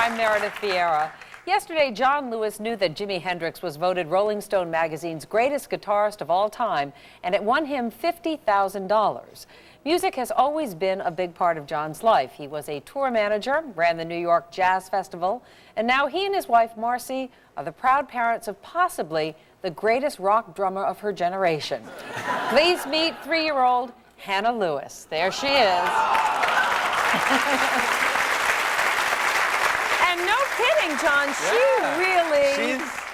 I'm Meredith Vieira. Yesterday, John Lewis knew that Jimi Hendrix was voted Rolling Stone magazine's greatest guitarist of all time, and it won him $50,000. Music has always been a big part of John's life. He was a tour manager, ran the New York Jazz Festival, and now he and his wife, Marcy, are the proud parents of possibly the greatest rock drummer of her generation. Please meet 3-year-old Hannah Lewis. There she is. And no kidding, John,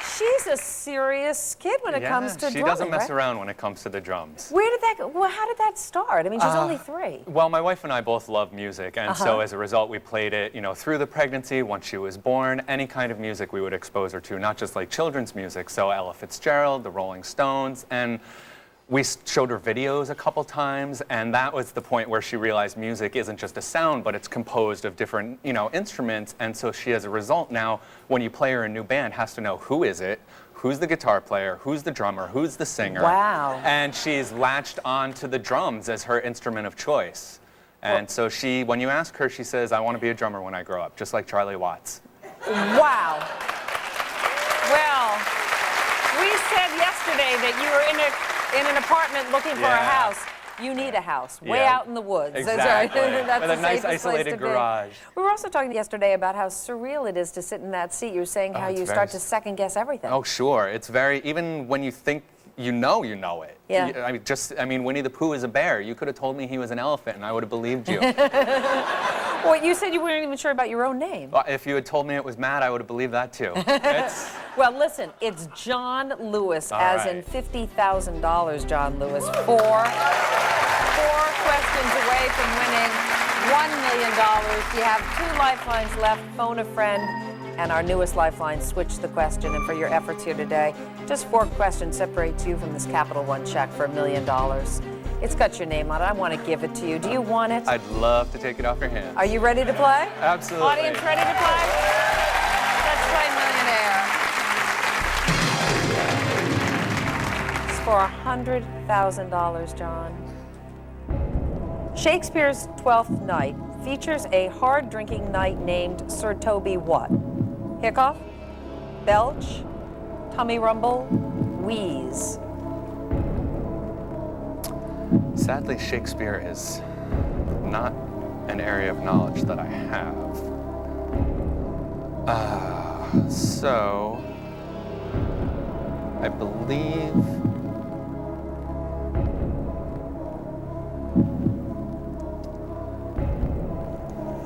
she's a serious kid when it comes to drumming, she doesn't mess right? around when it comes to the drums. Where did that go? Well, how did that start? I mean, she's only 3. Well, my wife and I both love music, and so as a result, we played it, through the pregnancy, once she was born, any kind of music we would expose her to, not just like children's music, so Ella Fitzgerald, the Rolling Stones, and we showed her videos a couple times, and that was the point where she realized music isn't just a sound, but it's composed of different, instruments, and so she, as a result now, when you play her a new band, has to know who is it, who's the guitar player, who's the drummer, who's the singer. Wow. And she's latched on to the drums as her instrument of choice. And so she, when you ask her, she says, I want to be a drummer when I grow up, just like Charlie Watts. Wow. Well, we said yesterday that you were in an apartment looking for a house. You need a house way out in the woods. Exactly. That's with the a nice safest place isolated to be. garage. We were also talking yesterday about how surreal it is to sit in that seat. You were saying how you start to second guess everything. Oh, sure. It's very, even when you think you know it. Yeah. I mean, Winnie the Pooh is a bear. You could have told me he was an elephant, and I would have believed you. Well, you said you weren't even sure about your own name. Well, if you had told me it was Matt, I would have believed that too. Well, listen, it's John Lewis, in $50,000, John Lewis. Four questions away from winning $1 million. You have 2 lifelines left. Phone a friend. And our newest lifeline, switch the question. And for your efforts here today, just 4 questions separates you from this Capital One check for $1 million. It's got your name on it. I want to give it to you. Do you want it? I'd love to take it off your hands. Are you ready to play? Absolutely. Audience ready to play? Let's play Millionaire. It's for $100,000, John. Shakespeare's Twelfth Night features a hard-drinking knight named Sir Toby what? Hiccough, belch, tummy rumble, wheeze. Sadly, Shakespeare is not an area of knowledge that I have. So, I believe...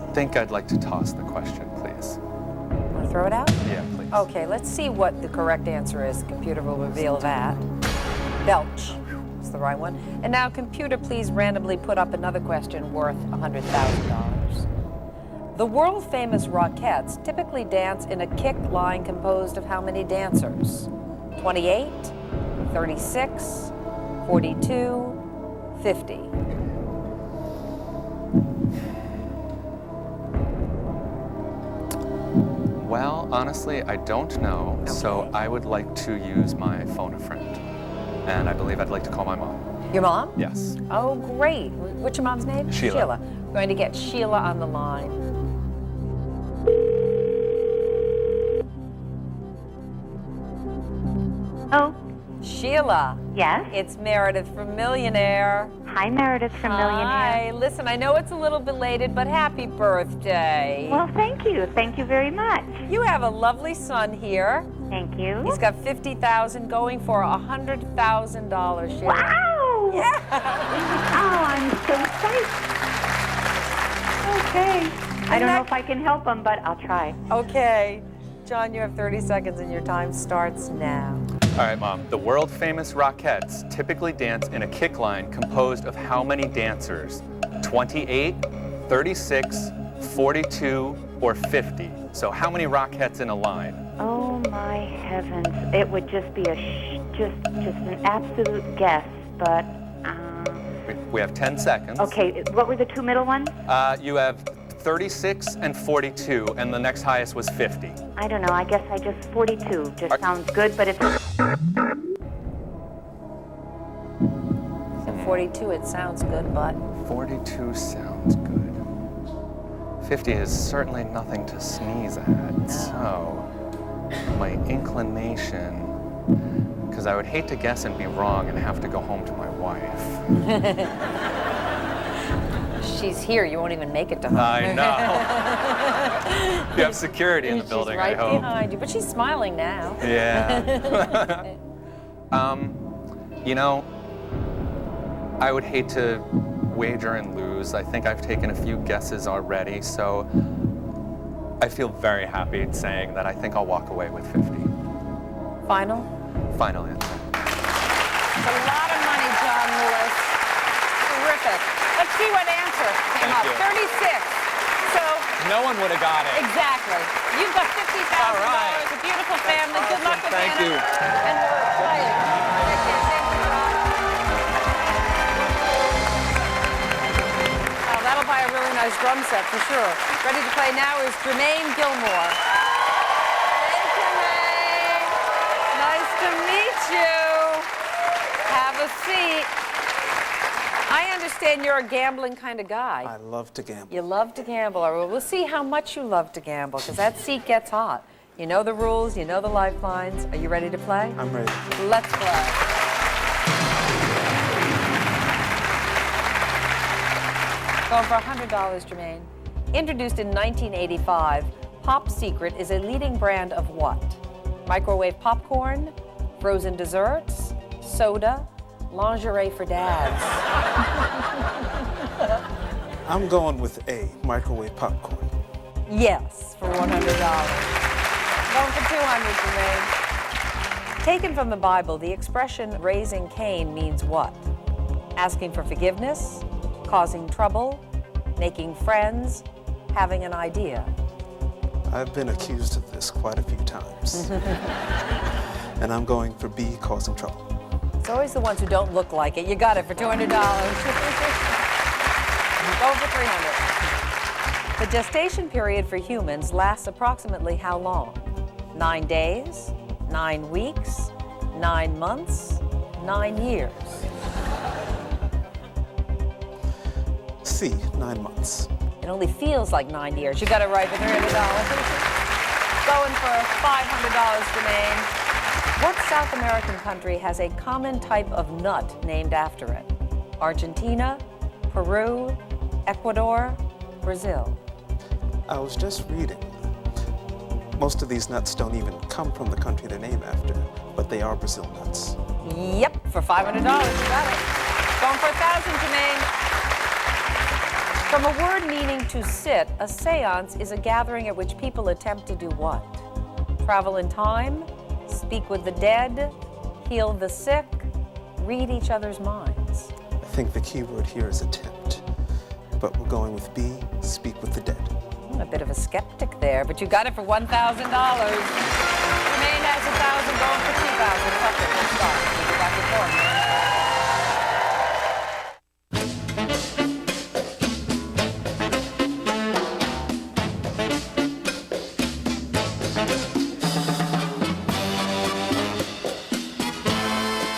I think I'd like to toss the question, please. Want to throw it out? Yeah, please. Okay, let's see what the correct answer is. The computer will reveal that. Belch is the right one. And now, computer, please randomly put up another question worth $100,000. The world-famous Rockettes typically dance in a kick line composed of how many dancers? 28, 36, 42, 50. Well, honestly, I don't know, so I would like to use my phone a friend. And I believe I'd like to call my mom. Your mom? Yes. Oh, great. What's your mom's name? Sheila. We're going to get Sheila on the line. Oh. Sheila. Yes? It's Meredith from Millionaire. Hi, Meredith from Millionaire. Hi. Listen, I know it's a little belated, but happy birthday. Well, thank you. Thank you very much. You have a lovely son here. Thank you. He's got $50,000 going for $100,000, Sheila. Wow! Yeah. Oh, I'm so excited. Okay. I don't know if I can help him, but I'll try. Okay. John, you have 30 seconds and your time starts now. All right, Mom. The world-famous Rockettes typically dance in a kick line composed of how many dancers? 28, 36, 42, or 50? So how many Rockettes in a line? Oh, my heavens. It would just be just an absolute guess, but... We have 10 seconds. Okay, what were the 2 middle ones? You have 36 and 42, and the next highest was 50. I don't know. I guess 42 just sounds good, but it's... 42, it sounds good, but... 42 sounds good. 50 is certainly nothing to sneeze at. So, my inclination, because I would hate to guess and be wrong and have to go home to my wife. She's here. You won't even make it to home. I know. You have security in the building, She's right I hope. behind you, but she's smiling now. Yeah. You know, I would hate to wager and lose. I think I've taken a few guesses already, so I feel very happy saying that I think I'll walk away with 50. Final? Final answer. It's a lot of money, John Lewis. Terrific. Let's see what answer came up. Thank you. 36. So No one would have got it. exactly. You've got $50,000. All right. A beautiful family. Good luck with Thank Hannah. you. And we're excited. Take care. Thank you, Rob. Oh, that'll buy a really nice drum set for sure. Ready to play now is Jermaine Gilmore. Hey, Jermaine. Nice to meet you. Have a seat. I understand you're a gambling kind of guy. I love to gamble. You love to gamble. All right, we'll see how much you love to gamble, because that seat gets hot. You know the rules, you know the lifelines. Are you ready to play? I'm ready. Let's play. Going for $100, Jermaine. Introduced in 1985, Pop Secret is a leading brand of what? Microwave popcorn, frozen desserts, soda, lingerie for dads. I'm going with A, microwave popcorn. Yes, for $100. Going for $200, Jermaine. Taken from the Bible, the expression raising Cain means what? Asking for forgiveness, causing trouble, making friends, having an idea. I've been accused of this quite a few times. And I'm going for B, causing trouble. It's always the ones who don't look like it. You got it for $200. Going for $300. The gestation period for humans lasts approximately how long? 9 days, 9 weeks, 9 months, 9 years. C, 9 months. It only feels like 9 years. You got it right for $300. Going for $500, Jermaine. What South American country has a common type of nut named after it? Argentina, Peru, Ecuador, Brazil. I was just reading. Most of these nuts don't even come from the country they're named after, but they are Brazil nuts. Yep, for $500, you got it. Going for $1,000, Jermaine. From a word meaning to sit, a seance is a gathering at which people attempt to do what? Travel in time, speak with the dead, heal the sick, read each other's minds. I think the key word here is attempt. But we're going with B, speak with the dead. A bit of a skeptic there, but you got it for $1,000. Jermaine has $1,000, going for $2,000. Fuck it, we'll stop. We'll go back and forth.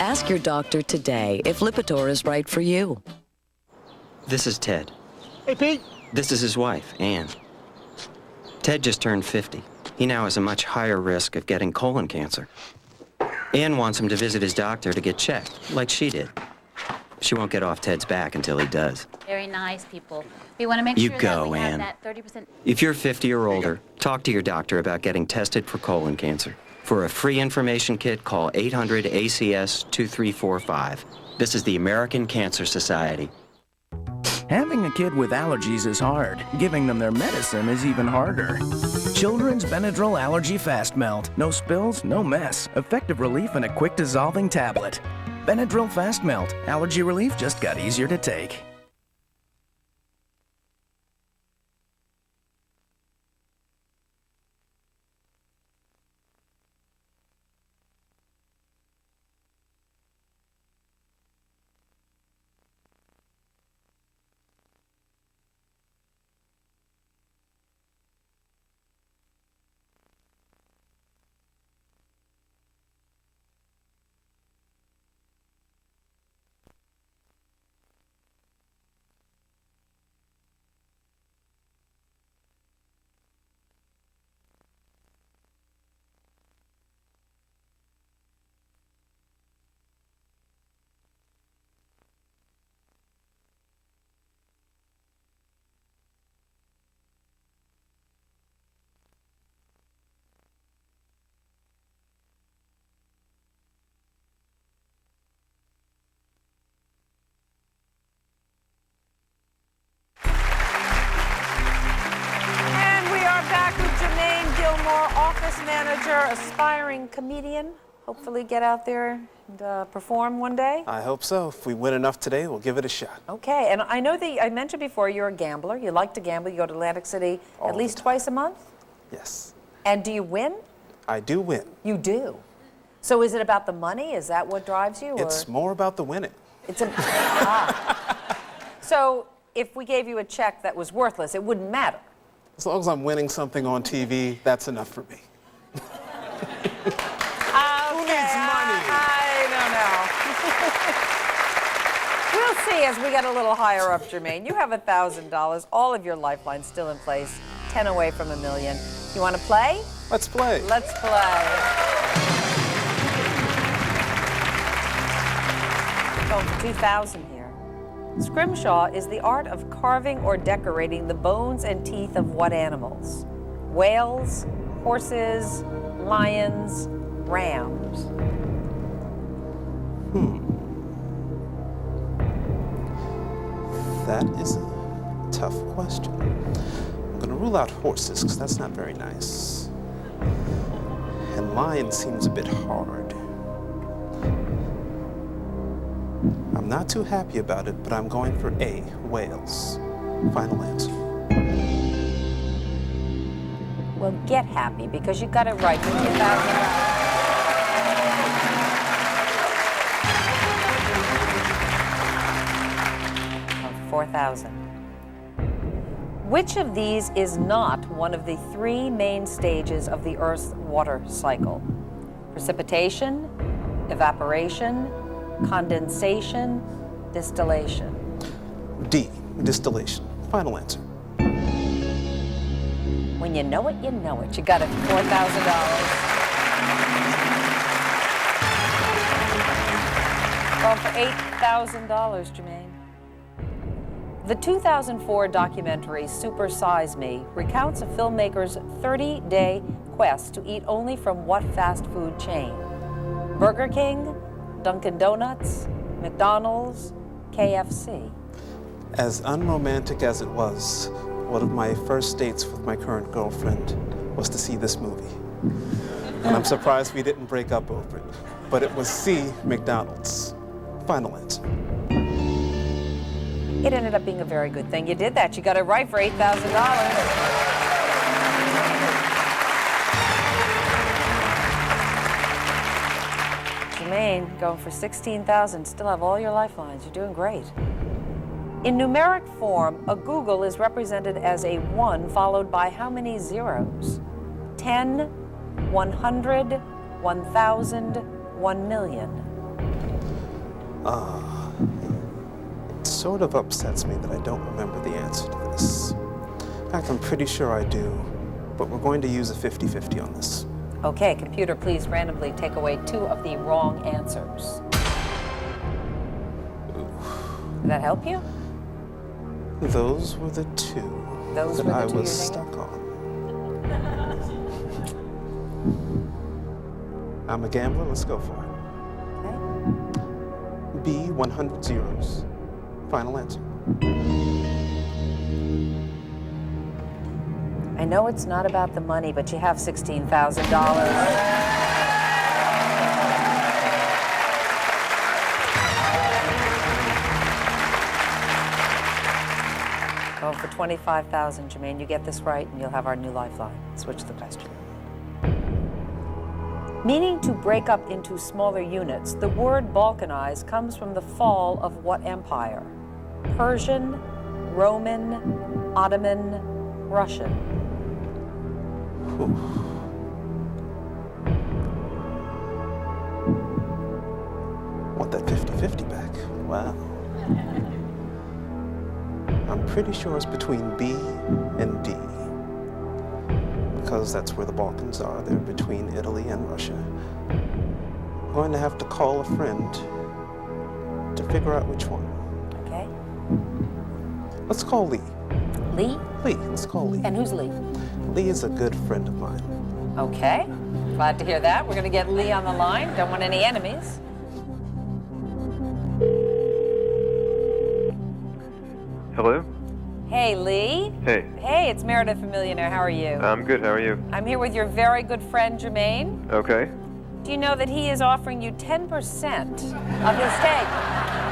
Ask your doctor today if Lipitor is right for you. This is Ted. Hey, Pete. This is his wife, Ann. Ted just turned 50. He now has a much higher risk of getting colon cancer. Ann wants him to visit his doctor to get checked, like she did. She won't get off Ted's back until he does. Very nice people. We want to make You sure go, that we Ann. have that 30%. If you're 50 or older, talk to your doctor about getting tested for colon cancer. For a free information kit, call 800-ACS-2345. This is the American Cancer Society. Having a kid with allergies is hard. Giving them their medicine is even harder. Children's Benadryl Allergy Fast Melt. No spills, no mess. Effective relief in a quick dissolving tablet. Benadryl Fast Melt. Allergy relief just got easier to take. manager, aspiring comedian. Hopefully get out there and perform one day. I hope so. If we win enough today, we'll give it a shot. Okay, and I know that I mentioned before you're a gambler. You like to gamble. You go to Atlantic City All at least the time. twice a month? Yes, And do you win? I do win. You do. So is it about the money? Is that what drives you? It's more about the winning. It's a, So if we gave you a check that was worthless, it wouldn't matter. As long as I'm winning something on TV, that's enough for me. Who needs money? I don't know. We'll see as we get a little higher up, Jermaine. You have $1,000, all of your lifelines still in place, 10 away from $1 million. You want to play? Let's play. Let's play. Going for 2,000 here. Scrimshaw is the art of carving or decorating the bones and teeth of what animals? Whales, horses, lions, rams. That is a tough question. I'm going to rule out horses, because that's not very nice. And lion seems a bit hard. I'm not too happy about it, but I'm going for A, whales. Final answer. Well, get happy because you got it right. Give me $1,000. 4,000. Which of these is not one of the three main stages of the Earth's water cycle? Precipitation, evaporation, condensation, distillation. D, distillation. Final answer. When you know it, you know it. You got it for $4,000. Going for $8,000, Jermaine. The 2004 documentary Super Size Me recounts a filmmaker's 30-day quest to eat only from what fast food chain? Burger King, Dunkin' Donuts, McDonald's, KFC. As unromantic as it was, one of my first dates with my current girlfriend was to see this movie. And I'm surprised we didn't break up over it. But it was C, McDonald's. Final answer. It ended up being a very good thing. You did that. You got it right for $8,000. Jermaine, going for $16,000. Still have all your lifelines. You're doing great. In numeric form, a googol is represented as a 1 followed by how many zeros? 10, 100, 1,000, 1 million. It sort of upsets me that I don't remember the answer to this. In fact, I'm pretty sure I do, but we're going to use a 50-50 on this. Okay, computer, please randomly take away 2 of the wrong answers. Did that help you? Those were the 2 Those that were the I 2 was you're stuck on. I'm a gambler, let's go for it. Okay. B, 100 zeros. Final answer. I know it's not about the money, but you have $16,000. Well, for $25,000, Jermaine, you get this right, and you'll have our new lifeline. Switch the question. Meaning to break up into smaller units, the word balkanize comes from the fall of what empire? Persian, Roman, Ottoman, Russian. Want that 50-50 back? Wow. I'm pretty sure it's between B and D. Because that's where the Balkans are. They're between Italy and Russia. I'm going to have to call a friend to figure out which one. Okay. Let's call Lee. Lee? Lee, let's call Lee. And who's Lee? Lee is a good friend of mine. Okay. Glad to hear that. We're going to get Lee on the line. Don't want any enemies. Hello? Hey, Hey, Lee. Hey. Hey, it's Meredith from Millionaire. How are you? I'm good. How are you? I'm here with your very good friend, Jermaine. Okay. Do you know that he is offering you 10% of his stake?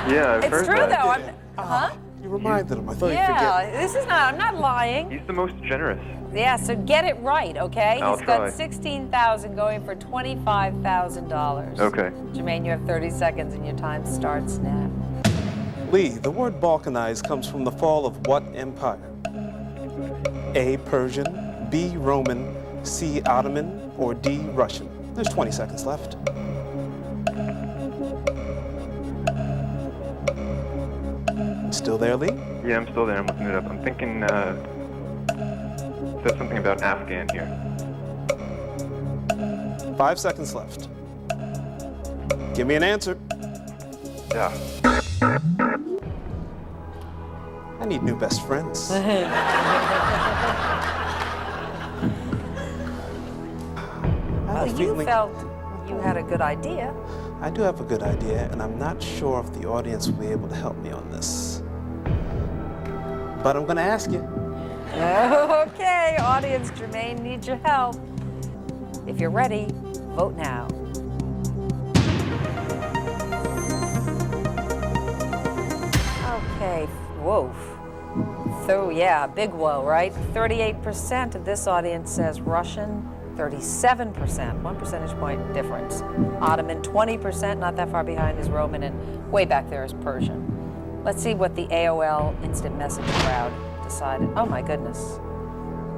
Yeah, I've It's heard true, that. though. Huh? You reminded him. I thought you'd forget. Yeah, this is not, I'm not lying. He's the most generous. Yeah, so get it right, okay? I'll He's got try. $16,000 going for $25,000. Okay. Jermaine, you have 30 seconds and your time starts now. Lee, the word balkanize comes from the fall of what empire? A, Persian, B, Roman, C, Ottoman, or D, Russian? There's 20 seconds left. Still there, Lee? Yeah, I'm still there. I'm looking it up. I'm thinking, said something about Afghan here. 5 seconds left. Give me an answer. Yeah. I need new best friends. Well, you felt you had a good idea. I do have a good idea, and I'm not sure if the audience will be able to help me on this. But I'm gonna ask you. Okay, audience, Jermaine needs your help. If you're ready, vote now. Okay, whoa. So yeah, big whoa, right? 38% of this audience says Russian, 37%, 1 percentage point difference. Ottoman, 20%, not that far behind is Roman, and way back there is Persian. Let's see what the AOL instant message crowd decided. Oh my goodness.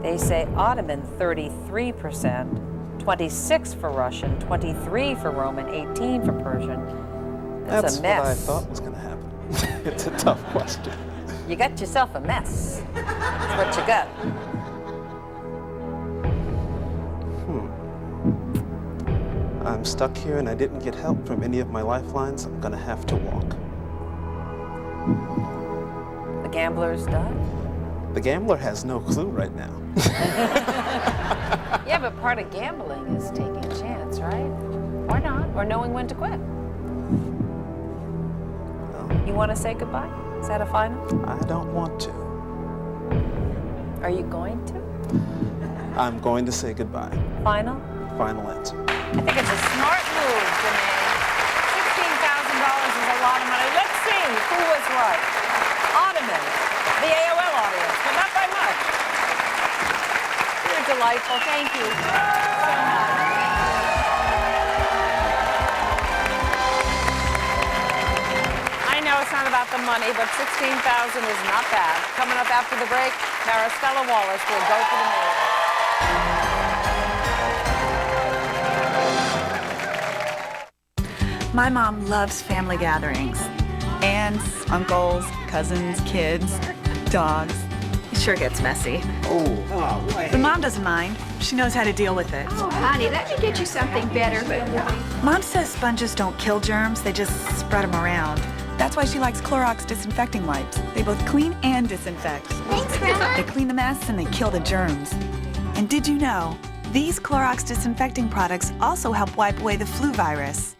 They say Ottoman, 33%, 26 for Russian, 23 for Roman, 18 for Persian. That's a mess. What I thought was gonna happen. It's a tough question. You got yourself a mess. That's what you got. I'm stuck here and I didn't get help from any of my lifelines. I'm gonna have to walk. The gambler's done? The gambler has no clue right now. Yeah, but part of gambling is taking a chance, right? Or not, or knowing when to quit. You want to say goodbye? Is that a final? I don't want to. Are you going to? I'm going to say goodbye. Final? Final answer. I think it's a smart move, Jermaine. $16,000 is a lot of money. Let's see who was right. Ottoman, the AOL audience, but not by much. You're delightful. Thank you so much. I know it's not about the money, but $16,000 is not bad. Coming up after the break, Maristella Wallace will go for the Millionaire. My mom loves family gatherings. Aunts, uncles, cousins, kids, dogs. It sure gets messy. But Mom doesn't mind. She knows how to deal with it. Oh, honey, let me get you something better. Mom says sponges don't kill germs, they just spread them around. That's why she likes Clorox disinfecting wipes. They both clean and disinfect. Thanks, Grandma. They clean the mess and they kill the germs. And did you know, these Clorox disinfecting products also help wipe away the flu virus.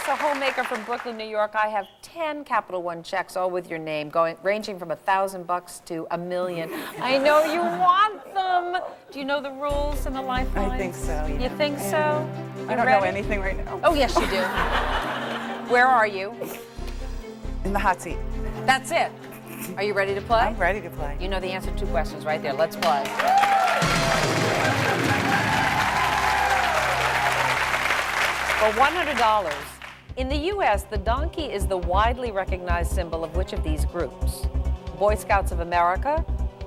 Wallace, a homemaker from Brooklyn, New York. I have 10 Capital One checks, all with your name, ranging from $1,000 to $1 million. I know you want them. Do you know the rules and the lifelines? I think so, yeah. You think so? I don't know anything right now. Oh, yes, you do. Where are you? In the hot seat. That's it. Are you ready to play? I'm ready to play. You know the answer to 2 questions right there. Let's play. For $100, in the U.S., the donkey is the widely recognized symbol of which of these groups? Boy Scouts of America,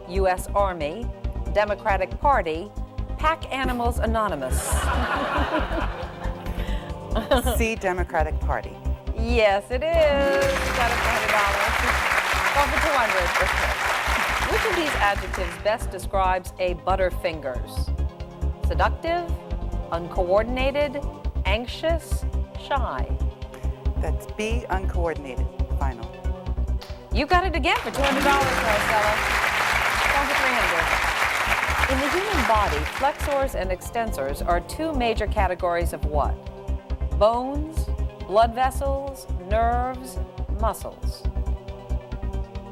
U.S. Army, Democratic Party, Pack Animals Anonymous. C, Democratic Party. Yes, it is. Got it for $100. Go for 200. Which of these adjectives best describes a Butterfingers? Seductive, uncoordinated, anxious, shy. That's B, uncoordinated. Final. You got it again for $200, Maristella. Going for 300. In the human body, flexors and extensors are 2 major categories of what? Bones, blood vessels, nerves, muscles.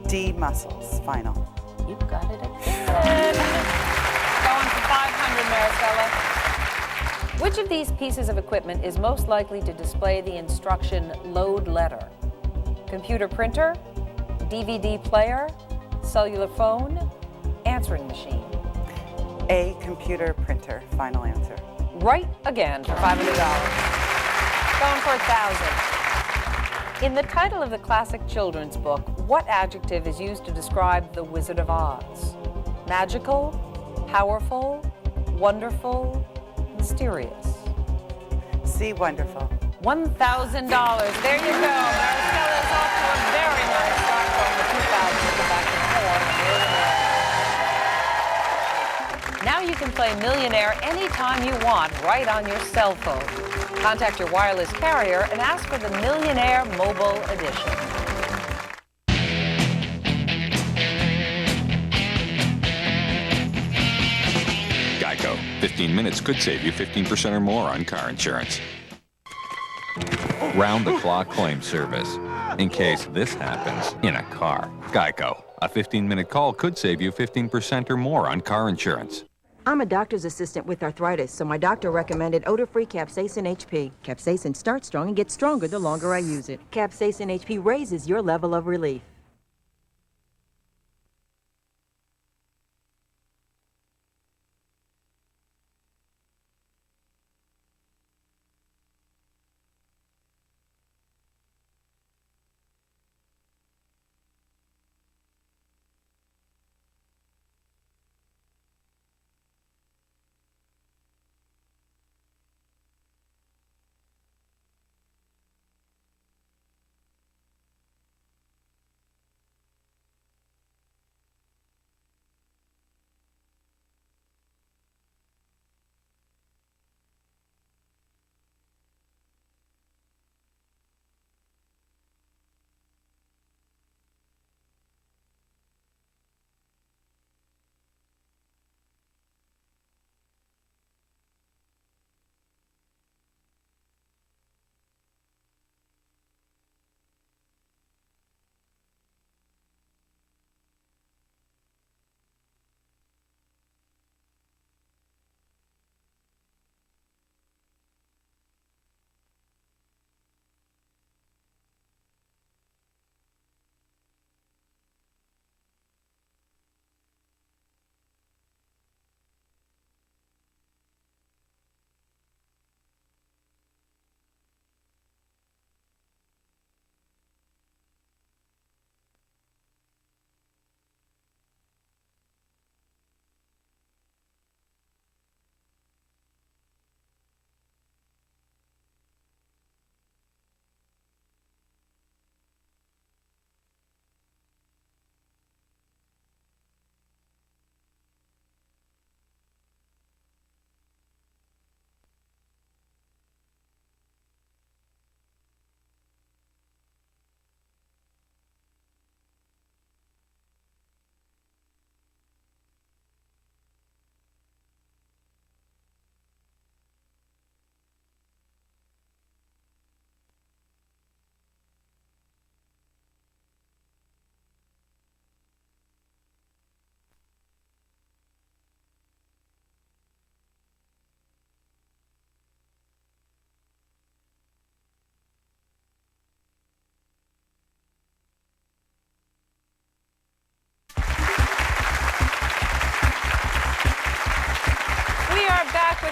D, muscles. Final. You got it again. Going for 500, Maristella. Which of these pieces of equipment is most likely to display the instruction load letter? Computer printer, DVD player, cellular phone, answering machine. A, computer printer. Final answer. Right again for $500. Going for 1,000. In the title of the classic children's book, what adjective is used to describe the Wizard of Oz? Magical, powerful, wonderful, mysterious. C, wonderful. $1,000. There you go. Maristella's off to a very nice start from the 2,000 back to 4. Now you can play Millionaire anytime you want, right on your cell phone. Contact your wireless carrier and ask for the Millionaire Mobile Edition. Geico. 15 minutes could save you 15% or more on car insurance. Round-the-clock claim service. In case this happens in a car. Geico. A 15-minute call could save you 15% or more on car insurance. I'm a doctor's assistant with arthritis, so my doctor recommended odor-free Capsaicin HP. Capsaicin starts strong and gets stronger the longer I use it. Capsaicin HP raises your level of relief.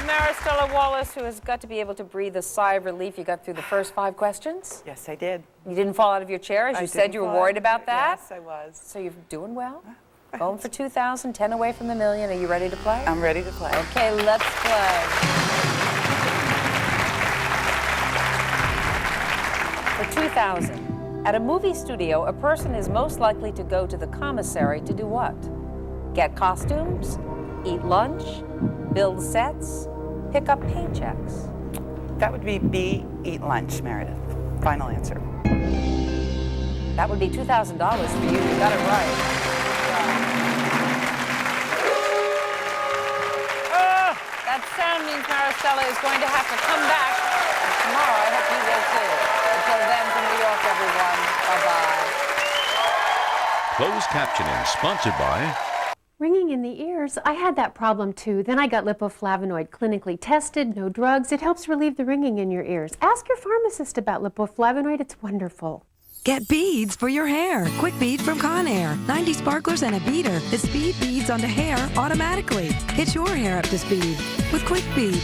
Maristella Wallace, who has got to be able to breathe a sigh of relief. You got through the first 5 questions? Yes, I did. You didn't fall out of your chair, as you said you were worried about that? Yes, I was. So you're doing well? Going for 2,000, 10 away from the million. Are you ready to play? I'm ready to play. Okay, let's play. For 2,000, at a movie studio, a person is most likely to go to the commissary to do what? Get costumes, eat lunch, build sets, pick up paychecks. That would be B, eat lunch, Meredith. Final answer. That would be $2,000 for you. You got it right. That sound means Maristella is going to have to come back. And tomorrow, I hope you will too. Until then, from New York, everyone, bye-bye. Closed captioning sponsored by... Ringing in the ears, I had that problem too. Then I got lipoflavonoid clinically tested, no drugs. It helps relieve the ringing in your ears. Ask your pharmacist about lipoflavonoid, it's wonderful. Get beads for your hair. Quick Bead from Conair. 90 sparklers and a beater. The speed beads onto hair automatically. Get your hair up to speed with Quick Bead.